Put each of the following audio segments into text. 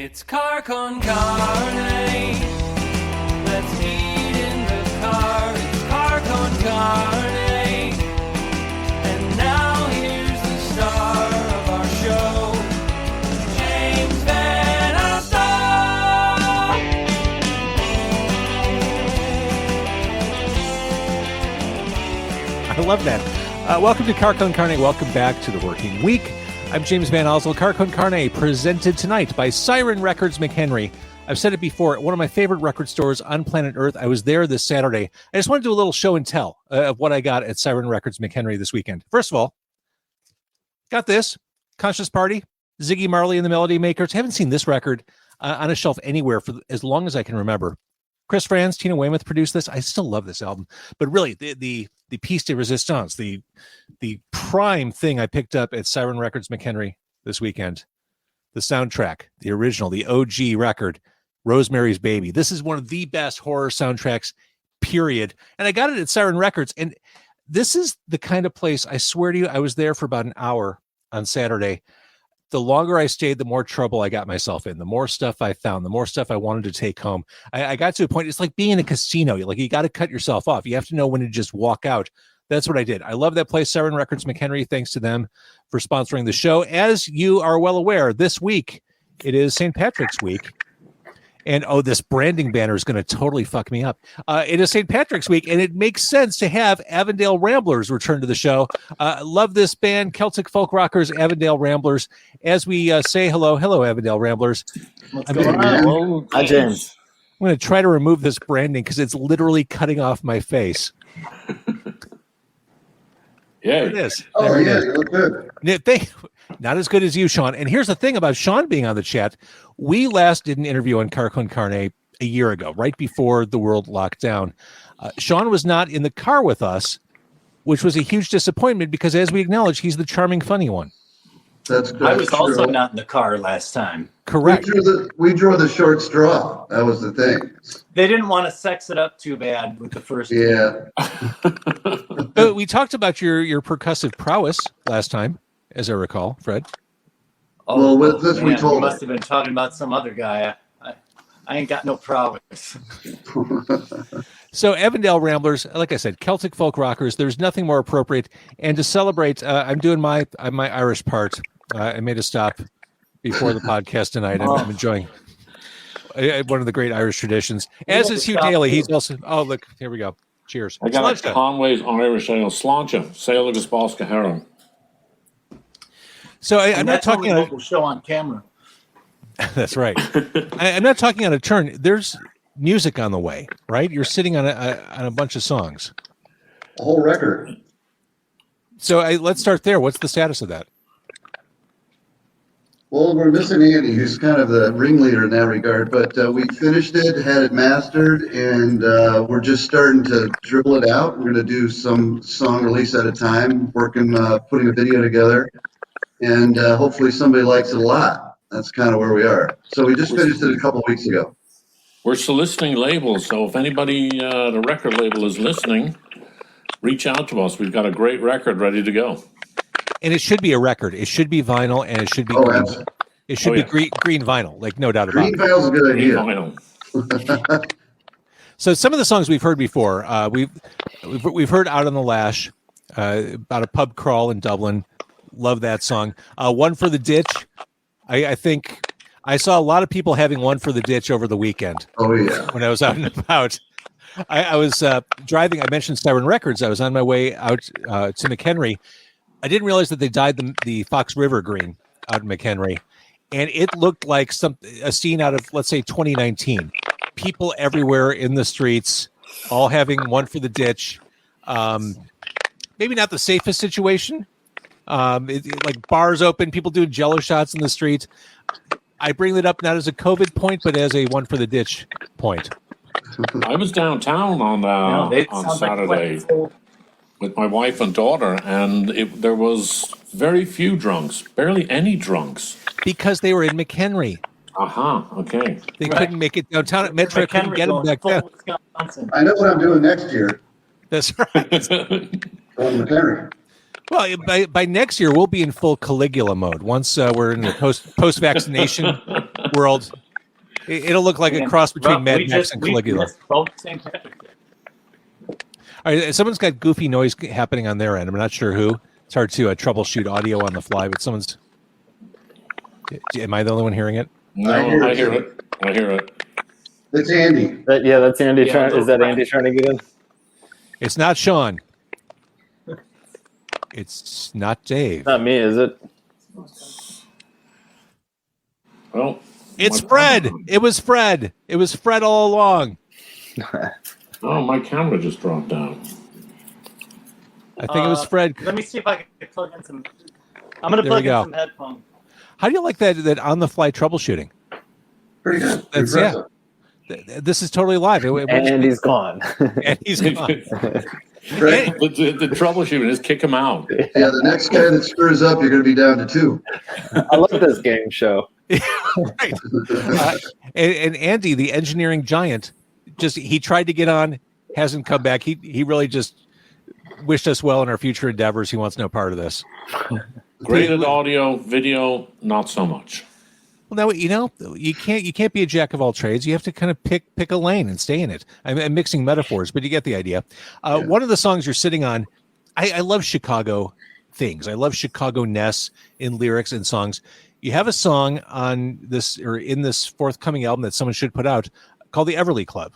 It's car con carne. Let's eat in the car. It's car con carne. And now here's the star of our show, James Van Alstyne. I love that. Welcome to Car Con Carne. Welcome back to the working week. I'm James Van Alstyne. Car Con Carne, presented tonight by Siren Records McHenry. I've said it before, one of my favorite record stores on planet Earth. I was there this Saturday. I just want to do a little show and tell of what I got at Siren Records McHenry this weekend. First of all, got this, Conscious Party, Ziggy Marley and the Melody Makers. Haven't seen this record on a shelf anywhere for as long as I can remember. Chris Franz, Tina Weymouth produced this. I still love this album. But really, the piece de resistance, the prime thing I picked up at Siren Records McHenry this weekend, the soundtrack, the original, the OG record, Rosemary's Baby. This is one of the best horror soundtracks, period. And I got it at Siren Records. And this is the kind of place, I swear to you, I was there for about an hour on Saturday. The longer I stayed, the more trouble I got myself in, the more stuff I found, the more stuff I wanted to take home. I got to a point, it's like being in a casino. You got to cut yourself off. You have to know when to just walk out. That's what I did. I love that place, Siren Records McHenry. Thanks to them for sponsoring the show. As you are well aware, this week, it is St. Patrick's Week. And, this branding banner is going to totally fuck me up. It is St. Patrick's Week, and it makes sense to have Avondale Ramblers return to the show. Love this band, Celtic folk rockers, Avondale Ramblers. As we say hello, Avondale Ramblers. Hi, James. I'm going to try to remove this branding because it's literally cutting off my face. Yeah, it is. Oh, there yeah, you look good. Not as good as you, Sean. And here's the thing about Sean being on the chat. We last did an interview on Car Con Carne a year ago, right before the world locked down. Sean was not in the car with us, which was a huge disappointment because, as we acknowledge, he's the charming, funny one. That's good. I was also not in the car last time. Correct. We drew the short straw. That was the thing. They didn't want to sex it up too bad with the first. Yeah. But we talked about your percussive prowess last time, as I recall, Fred. Oh, well, with this man, we told. You must have been talking about some other guy. I ain't got no prowess. So Avondale Ramblers, like I said, Celtic folk rockers. There's nothing more appropriate. And to celebrate, I'm doing my Irish part. I made a stop before the podcast tonight. I'm enjoying one of the great Irish traditions. As is Hugh Daly. He's also. Oh, look, here we go. Cheers. I got a Conway's Irish ale, Sláinte, Sail agus Bosca Heron. So I'm not talking on a show on camera. That's right. I'm not talking on a turn. There's music on the way, right? You're sitting on a bunch of songs. A whole record. So let's start there. What's the status of that? Well, we're missing Andy, who's kind of the ringleader in that regard, but we finished it, had it mastered, and we're just starting to dribble it out. We're going to do some song release at a time, working, putting a video together, and hopefully somebody likes it a lot. That's kind of where we are. So we just finished it a couple of weeks ago. We're soliciting labels, so if anybody, the record label is listening, reach out to us. We've got a great record ready to go. And it should be a record. It should be vinyl, and it should be green. It should be green vinyl, like no doubt about it. Green vinyl's a good idea. So some of the songs we've heard before, we've heard Out on the Lash, about a pub crawl in Dublin. Love that song. One for the Ditch. I think I saw a lot of people having One for the Ditch over the weekend. Oh, yeah. When I was out and about. I was driving. I mentioned Siren Records. I was on my way out to McHenry. I didn't realize that they dyed the Fox River green out in McHenry. And it looked like a scene out of, let's say, 2019. People everywhere in the streets, all having One for the Ditch. Maybe not the safest situation. Like bars open, people doing Jello shots in the street. I bring that up not as a COVID point, but as a One for the Ditch point. I was downtown on Saturday with my wife and daughter, and there was very few drunks, barely any drunks. Because they were in McHenry. Okay. They couldn't make it downtown at Metro. Couldn't get them back down. I know what I'm doing next year. That's right. Going to McHenry. Well, by next year, we'll be in full Caligula mode. Once we're in the post-vaccination world. It'll look like a cross between Mad Max and Caligula. Both St. Patrick's Day. All right, someone's got goofy noise happening on their end. I'm not sure who. It's hard to troubleshoot audio on the fly, but someone's. Am I the only one hearing it? No, I hear it. I hear it. It's Andy. That's Andy Yeah, Is that Andy trying to get in? It's not Sean. It's not Dave. Not me, is it? Well, It's Fred. It was Fred. It was Fred all along. Oh, my camera just dropped down. I think it was Fred. Let me see if I can plug in some. I'm going to There plug we go. in some headphones. How do you like that on-the-fly troubleshooting? Pretty good. That's yeah. This is totally live. And he's gone. And he's gone. Right. The troubleshooting is kick him out. Yeah, the next guy that screws up, you're going to be down to 2. I love this game show. Right. And Andy, the engineering giant, he tried to get on, hasn't come back. He really just wished us well in our future endeavors. He wants no part of this. Great at audio, video, not so much. Well, now you can't be a jack of all trades. You have to kind of pick a lane and stay in it. I'm mixing metaphors, but you get the idea. One of the songs you're sitting on, I love Chicago things. I love Chicago-ness in lyrics and songs. You have a song on this or in this forthcoming album that someone should put out called the Everly Club.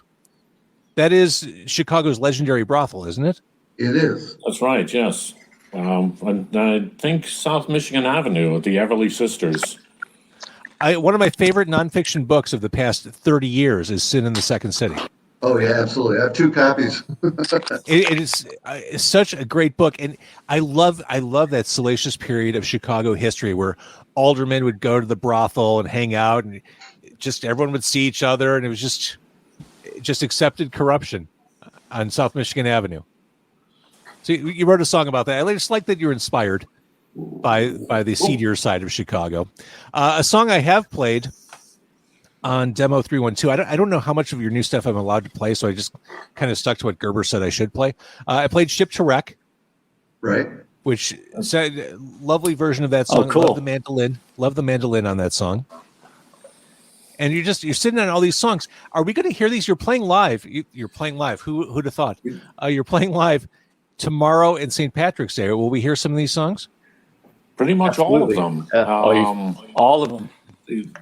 That is Chicago's legendary brothel, isn't it? It is. That's right, yes. I think South Michigan Avenue at the Everly Sisters. One of my favorite nonfiction books of the past 30 years is Sin in the Second City. Oh, yeah, absolutely. I have 2 copies. It is such a great book, and I love that salacious period of Chicago history where aldermen would go to the brothel and hang out, and just everyone would see each other, and it was just accepted corruption on South Michigan Avenue. So you wrote a song about that. I just like that you're inspired by the seedier side of Chicago. A song I have played on Demo 312. I don't know how much of your new stuff I'm allowed to play, so I just kind of stuck to what Gerber said I should play. I played Ship to Wreck, Right. which said lovely version of that song. Oh, cool. Love the mandolin on that song. And you're sitting on all these songs. Are we going to hear these? You're playing live. You're playing live. Who'd have thought? You're playing live tomorrow in St. Patrick's Day. Will we hear some of these songs? Pretty much Absolutely. all of them. All of them.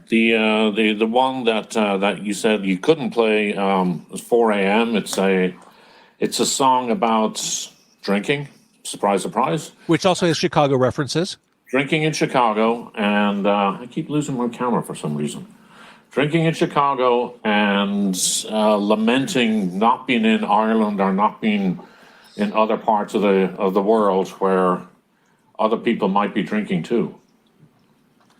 The one that you said you couldn't play is 4 a.m. It's a song about drinking. Surprise, surprise. Which also has Chicago references. Drinking in Chicago, and I keep losing my camera for some reason. Drinking in Chicago and lamenting not being in Ireland or not being in other parts of the world where other people might be drinking too.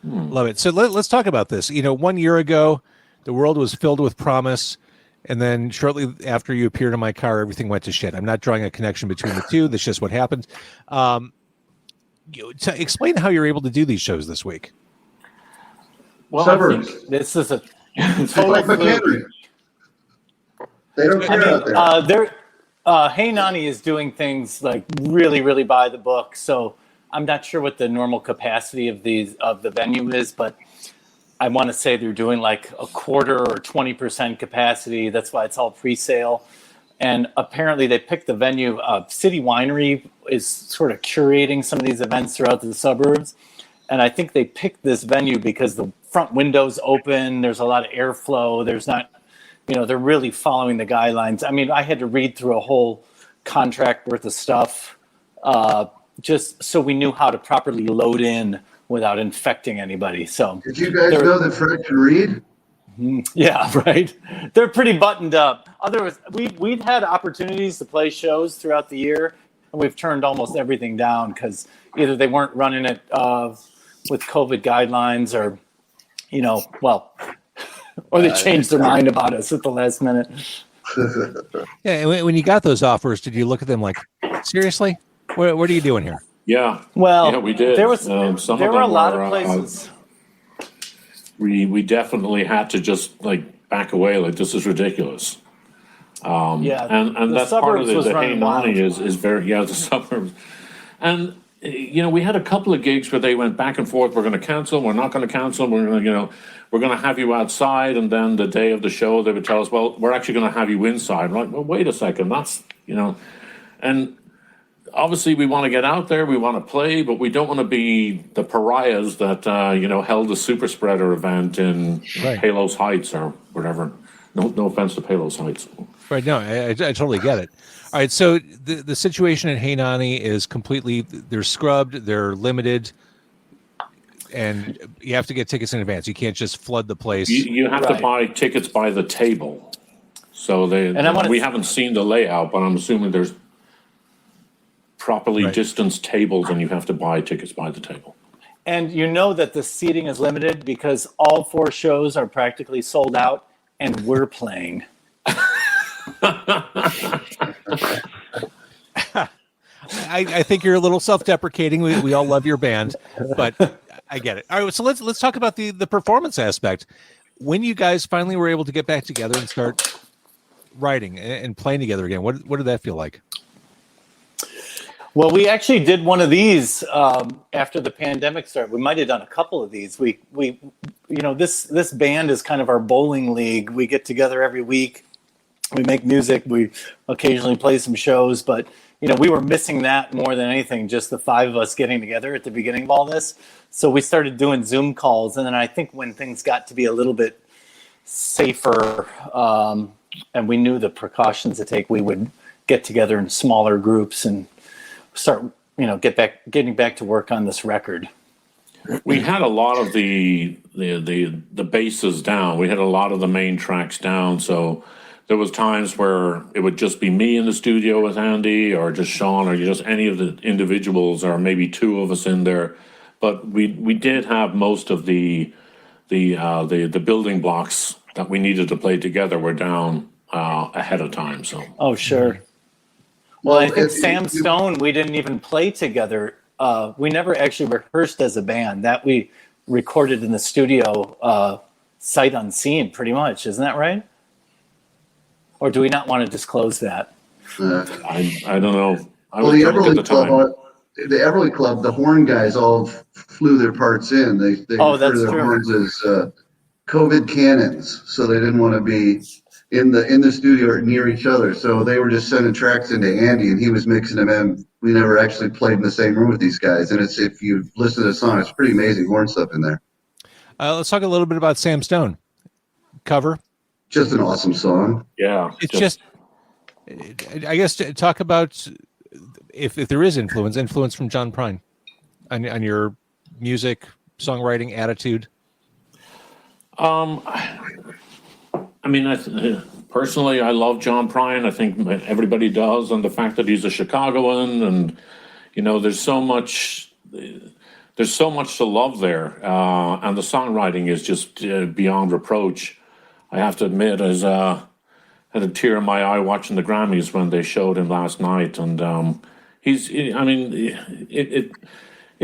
Love it. So let's talk about this. 1 year ago, the world was filled with promise, and then shortly after you appeared in my car, everything went to shit. I'm not drawing a connection between the two. That's just what happened. Explain how you're able to do these shows this week. Well, Suburbs. I think this is a It's like McHenry. They don't care out there. Hey Nani is doing things like really, really by the book. So I'm not sure what the normal capacity of the venue is, but I want to say they're doing like a quarter or 20% capacity. That's why it's all pre-sale. And apparently they picked the venue. City Winery is sort of curating some of these events throughout the suburbs. And I think they picked this venue because the front window's open. There's a lot of airflow. There's not, they're really following the guidelines. I mean, I had to read through a whole contract worth of stuff just so we knew how to properly load in without infecting anybody. So Did you guys know that Fred can read? yeah, right. They're pretty buttoned up. Otherwise, we've had opportunities to play shows throughout the year, and we've turned almost everything down because either they weren't running it with COVID guidelines, or or they changed their mind about us at the last minute. Yeah, and when you got those offers, did you look at them like, seriously? What are you doing here? Yeah. Well, yeah, we did. There were a lot of places. We definitely had to just back away. Like, this is ridiculous. Yeah, and the that's part of suburbs was the Hey running Nani wild. is very the suburbs. And we had a couple of gigs where they went back and forth. We're going to cancel. We're not going to cancel. We're going to, we're going to have you outside. And then the day of the show, they would tell us, well, we're actually going to have you inside. I'm like, well, wait a second. That's, and obviously we want to get out there. We want to play, but we don't want to be the pariahs that, held a super spreader event in Palos Heights or whatever. No offense to Palos Heights. Right. No, I totally get it. All right. So the situation at Hey Nani is completely, they're scrubbed, they're limited, and you have to get tickets in advance. You can't just flood the place. You have to buy tickets by the table. So we haven't seen the layout, but I'm assuming there's properly distanced tables and you have to buy tickets by the table. And that the seating is limited because all 4 shows are practically sold out and we're playing. I think you're a little self-deprecating. We all love your band, but I get it. All right, so let's talk about the performance aspect. When you guys finally were able to get back together and start writing and playing together again, what did that feel like? Well, we actually did one of these after the pandemic started. We might have done a couple of these. We this band is kind of our bowling league. We get together every week. We make music. We occasionally play some shows, but we were missing that more than anything, just the 5 of us getting together at the beginning of all this. So we started doing Zoom calls, and then I think when things got to be a little bit safer, and we knew the precautions to take, we would get together in smaller groups and start, getting back to work on this record. We had a lot of the bases down. We had a lot of the main tracks down. So there was times where it would just be me in the studio with Andy, or just Sean, or just any of the individuals, or maybe 2 of us in there. But we did have most of the building blocks that we needed to play together were down ahead of time. So. Oh, sure. Well, I think Sam Stone, we didn't even play together. We never actually rehearsed as a band. That we recorded in the studio, sight unseen, pretty much. Isn't that right? Or do we not want to disclose that? I don't know. The Everly Club, the horn guys all flew their parts in. They refer to their horns as COVID cannons, so they didn't want to be in the studio or near each other. So they were just sending tracks into Andy, and he was mixing them in. We never actually played in the same room with these guys. And if you listen to the song, it's pretty amazing horn stuff in there. Let's talk a little bit about Sam Stone. Cover. Just an awesome song. Yeah. It's just I guess, to talk about if there is influence from John Prine on your music, songwriting, attitude. Personally, I love John Prine. I think everybody does, and the fact that he's a Chicagoan, and there's so much to love there, and the songwriting is just beyond reproach. I have to admit, I had a tear in my eye watching the Grammys when they showed him last night, and if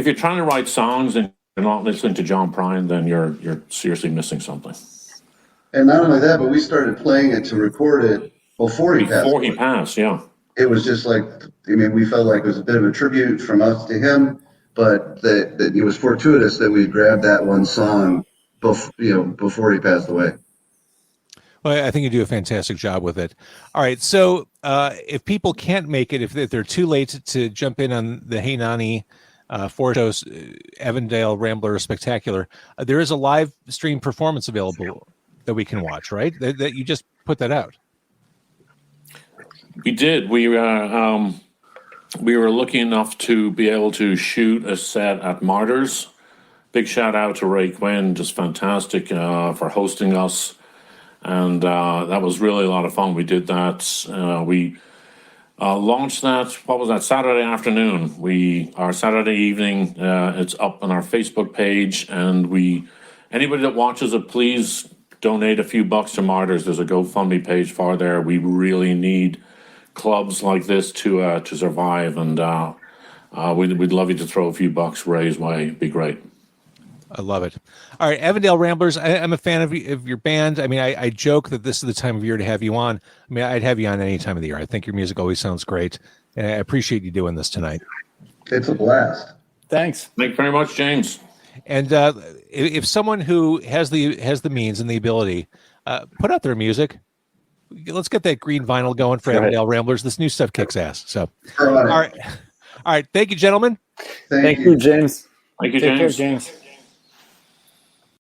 you're trying to write songs and you're not listening to John Prine, then you're seriously missing something. And not only that, but we started playing it to record it before he passed. Yeah. It was just like, we felt like it was a bit of a tribute from us to him, but that it was fortuitous that we grabbed that one song before he passed away. Well, I think you do a fantastic job with it. All right, so if people can't make it, if they're too late to jump in on the Hey Nani 4 shows, Avondale Ramblers Spectacular, there is a live stream performance available that we can watch, right? That you just put that out. We did. We were lucky enough to be able to shoot a set at Martyrs. Big shout out to Ray Quinn, just fantastic for hosting us. And that was really a lot of fun. We did that. We launched that, Saturday afternoon. Our Saturday evening, it's up on our Facebook page. And anybody that watches it, please donate a few bucks to Martyrs. There's a GoFundMe page for there. We really need clubs like this to survive. And we'd love you to throw a few bucks Ray's way. It'd be great. I love it. All right, Avondale Ramblers, I'm a fan of your band. I joke that this is the time of year to have you on. I'd have you on any time of the year. I think your music always sounds great, and I appreciate you doing this tonight. It's a blast. Thanks. Thank you very much, James. And if someone who has the means and the ability, put out their music. Let's get that green vinyl going for Right. Avondale Ramblers. This new stuff kicks ass. So, All all right. Thank you, gentlemen. Thank you, James. Thank you, Take care, James. James.